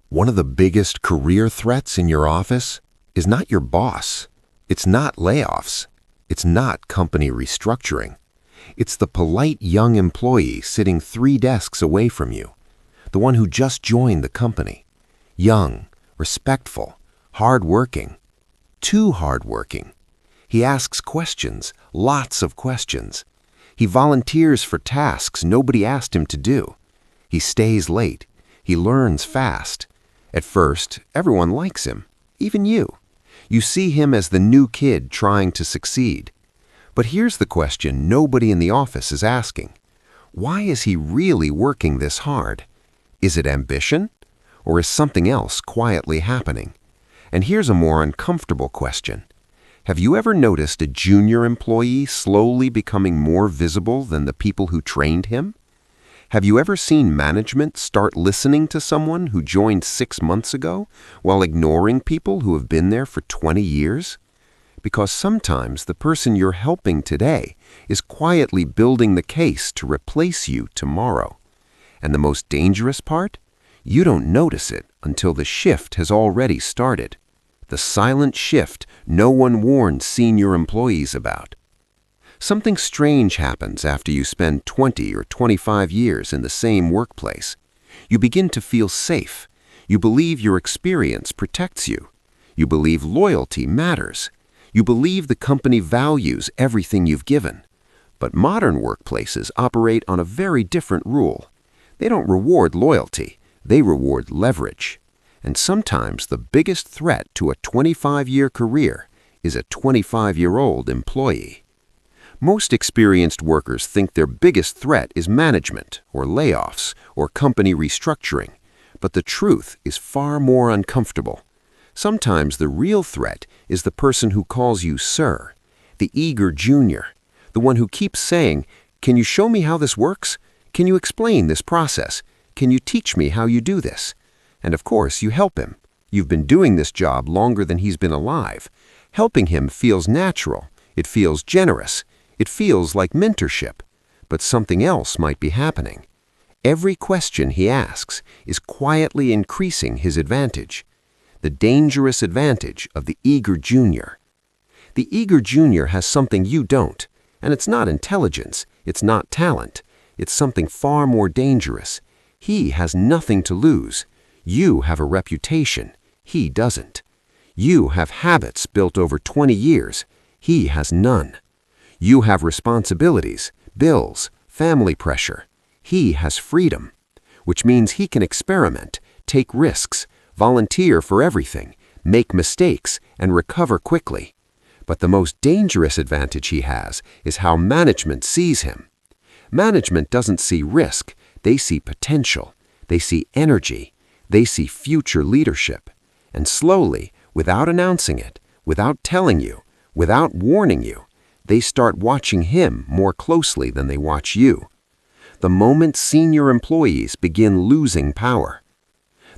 One of the biggest career threats in your office is not your boss. It's not layoffs. It's not company restructuring. It's the polite young employee sitting 3 desks away from you, the one who just joined the company. Young, respectful, hardworking. Too hardworking. He asks questions, lots of questions. He volunteers for tasks nobody asked him to do. He stays late. He learns fast. At first, everyone likes him, even you. You see him as the new kid trying to succeed. But here's the question nobody in the office is asking. Why is he really working this hard? Is it ambition? Or is something else quietly happening? And here's a more uncomfortable question. Have you ever noticed a junior employee slowly becoming more visible than the people who trained him? Have you ever seen management start listening to someone who joined 6 months ago while ignoring people who have been there for 20 years? Because sometimes the person you're helping today is quietly building the case to replace you tomorrow. And the most dangerous part? You don't notice it until the shift has already started. The silent shift no one warns senior employees about. Something strange happens after you spend 20 or 25 years in the same workplace. You begin to feel safe. You believe your experience protects you. You believe loyalty matters. You believe the company values everything you've given. But modern workplaces operate on a very different rule. They don't reward loyalty. They reward leverage. And sometimes the biggest threat to a 25-year career is a 25-year-old employee. Most experienced workers think their biggest threat is management, or layoffs, or company restructuring. But the truth is far more uncomfortable. Sometimes the real threat is the person who calls you sir, the eager junior, the one who keeps saying, "Can you show me how this works? Can you explain this process? Can you teach me how you do this?" And of course, you help him. You've been doing this job longer than he's been alive. Helping him feels natural. It feels generous. It feels like mentorship. But something else might be happening. Every question he asks is quietly increasing his advantage. The dangerous advantage of the eager junior. The eager junior has something you don't. And it's not intelligence. It's not talent. It's something far more dangerous. He has nothing to lose. You have a reputation. He doesn't. You have habits built over 20 years. He has none. You have responsibilities, bills, family pressure. He has freedom, which means he can experiment, take risks, volunteer for everything, make mistakes, and recover quickly. But the most dangerous advantage he has is how management sees him. Management doesn't see risk. They see potential. They see energy. They see future leadership. And slowly, without announcing it, without telling you, without warning you, they start watching him more closely than they watch you. The moment senior employees begin losing power.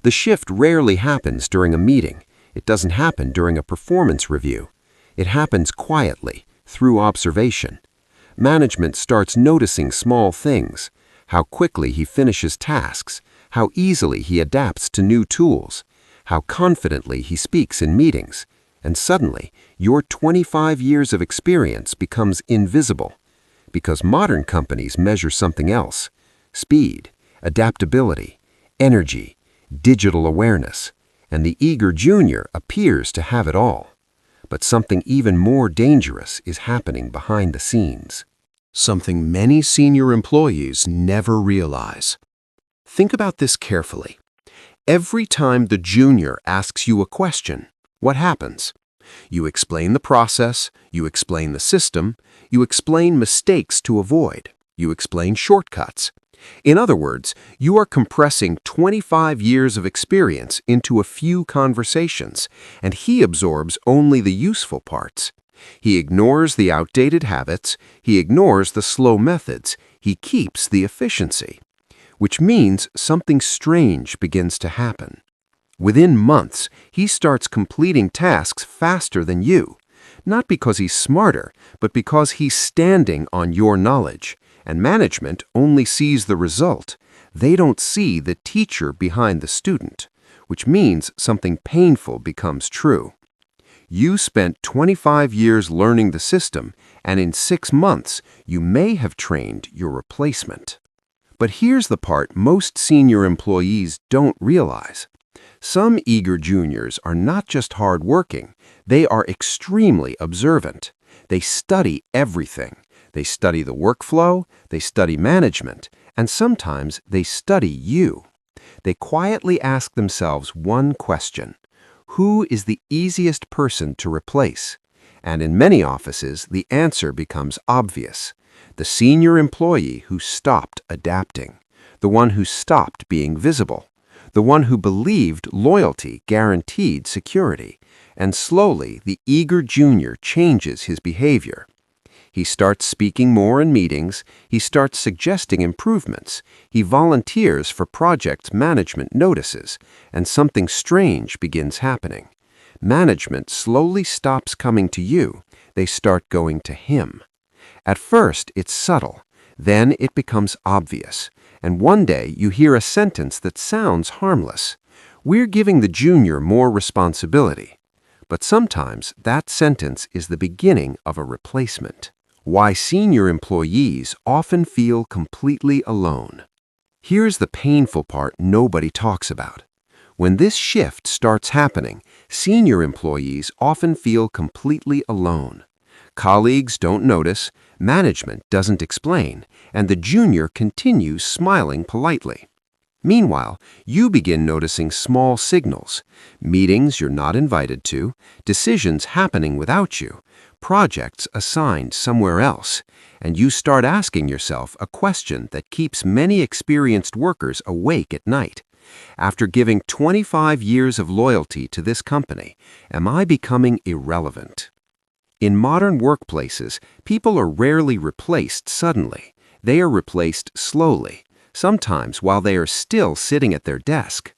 The shift rarely happens during a meeting. It doesn't happen during a performance review. It happens quietly, through observation. Management starts noticing small things, how quickly he finishes tasks, how easily he adapts to new tools, how confidently he speaks in meetings. And suddenly, your 25 years of experience becomes invisible, because modern companies measure something else: speed, adaptability, energy, digital awareness, and the eager junior appears to have it all. But something even more dangerous is happening behind the scenes. Something many senior employees never realize. Think about this carefully. Every time the junior asks you a question, what happens? You explain the process, you explain the system, you explain mistakes to avoid, you explain shortcuts. In other words, you are compressing 25 years of experience into a few conversations, and he absorbs only the useful parts. He ignores the outdated habits, he ignores the slow methods, he keeps the efficiency. Which means something strange begins to happen. Within months, he starts completing tasks faster than you, not because he's smarter, but because he's standing on your knowledge. And management only sees the result. They don't see the teacher behind the student, which means something painful becomes true. You spent 25 years learning the system, and in 6 months, you may have trained your replacement. But here's the part most senior employees don't realize. Some eager juniors are not just hardworking, they are extremely observant. They study everything. They study the workflow, they study management, and sometimes they study you. They quietly ask themselves one question: who is the easiest person to replace? And in many offices, the answer becomes obvious. The senior employee who stopped adapting, the one who stopped being visible, the one who believed loyalty guaranteed security, and slowly the eager junior changes his behavior. He starts speaking more in meetings, he starts suggesting improvements, he volunteers for projects management notices, and something strange begins happening. Management slowly stops coming to you, they start going to him. At first, it's subtle, then it becomes obvious, and one day you hear a sentence that sounds harmless. We're giving the junior more responsibility. But sometimes that sentence is the beginning of a replacement. Why senior employees often feel completely alone. Here's the painful part nobody talks about. When this shift starts happening, senior employees often feel completely alone. Colleagues don't notice, management doesn't explain, and the junior continues smiling politely. Meanwhile, you begin noticing small signals, meetings you're not invited to, decisions happening without you, projects assigned somewhere else, and you start asking yourself a question that keeps many experienced workers awake at night. After giving 25 years of loyalty to this company, am I becoming irrelevant? In modern workplaces, people are rarely replaced suddenly. They are replaced slowly, sometimes while they are still sitting at their desk.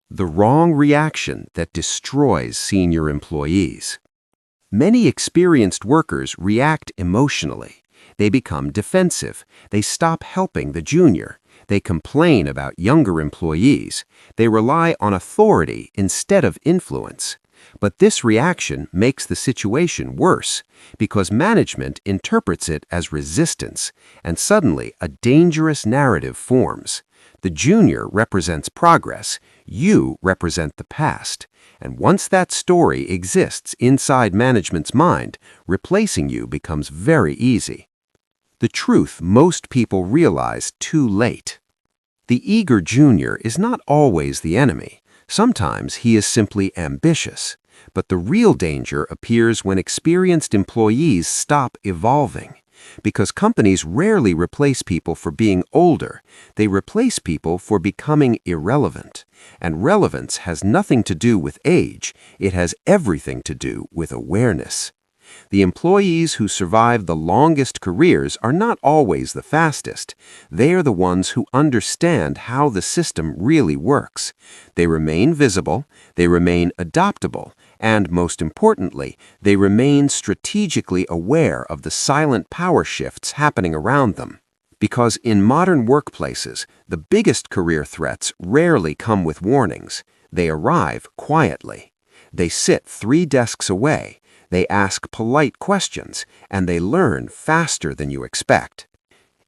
The wrong reaction that destroys senior employees. Many experienced workers react emotionally. They become defensive. They stop helping the junior. They complain about younger employees. They rely on authority instead of influence. But this reaction makes the situation worse because management interprets it as resistance, and suddenly a dangerous narrative forms. The junior represents progress, you represent the past. And once that story exists inside management's mind, replacing you becomes very easy. The truth most people realize too late. The eager junior is not always the enemy. Sometimes he is simply ambitious. But the real danger appears when experienced employees stop evolving. Because companies rarely replace people for being older, they replace people for becoming irrelevant. And relevance has nothing to do with age, it has everything to do with awareness. The employees who survive the longest careers are not always the fastest. They are the ones who understand how the system really works. They remain visible, they remain adaptable, and most importantly, they remain strategically aware of the silent power shifts happening around them. Because in modern workplaces, the biggest career threats rarely come with warnings. They arrive quietly. They sit 3 desks away. They ask polite questions, and they learn faster than you expect.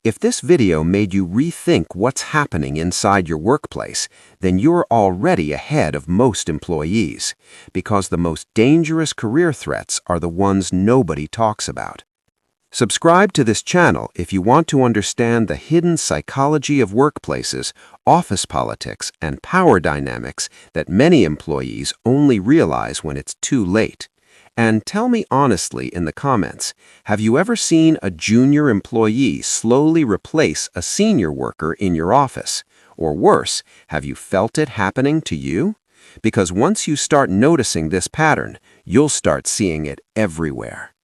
If this video made you rethink what's happening inside your workplace, then you're already ahead of most employees, because the most dangerous career threats are the ones nobody talks about. Subscribe to this channel if you want to understand the hidden psychology of workplaces, office politics, and power dynamics that many employees only realize when it's too late. And tell me honestly in the comments, have you ever seen a junior employee slowly replace a senior worker in your office? Or worse, have you felt it happening to you? Because once you start noticing this pattern, you'll start seeing it everywhere.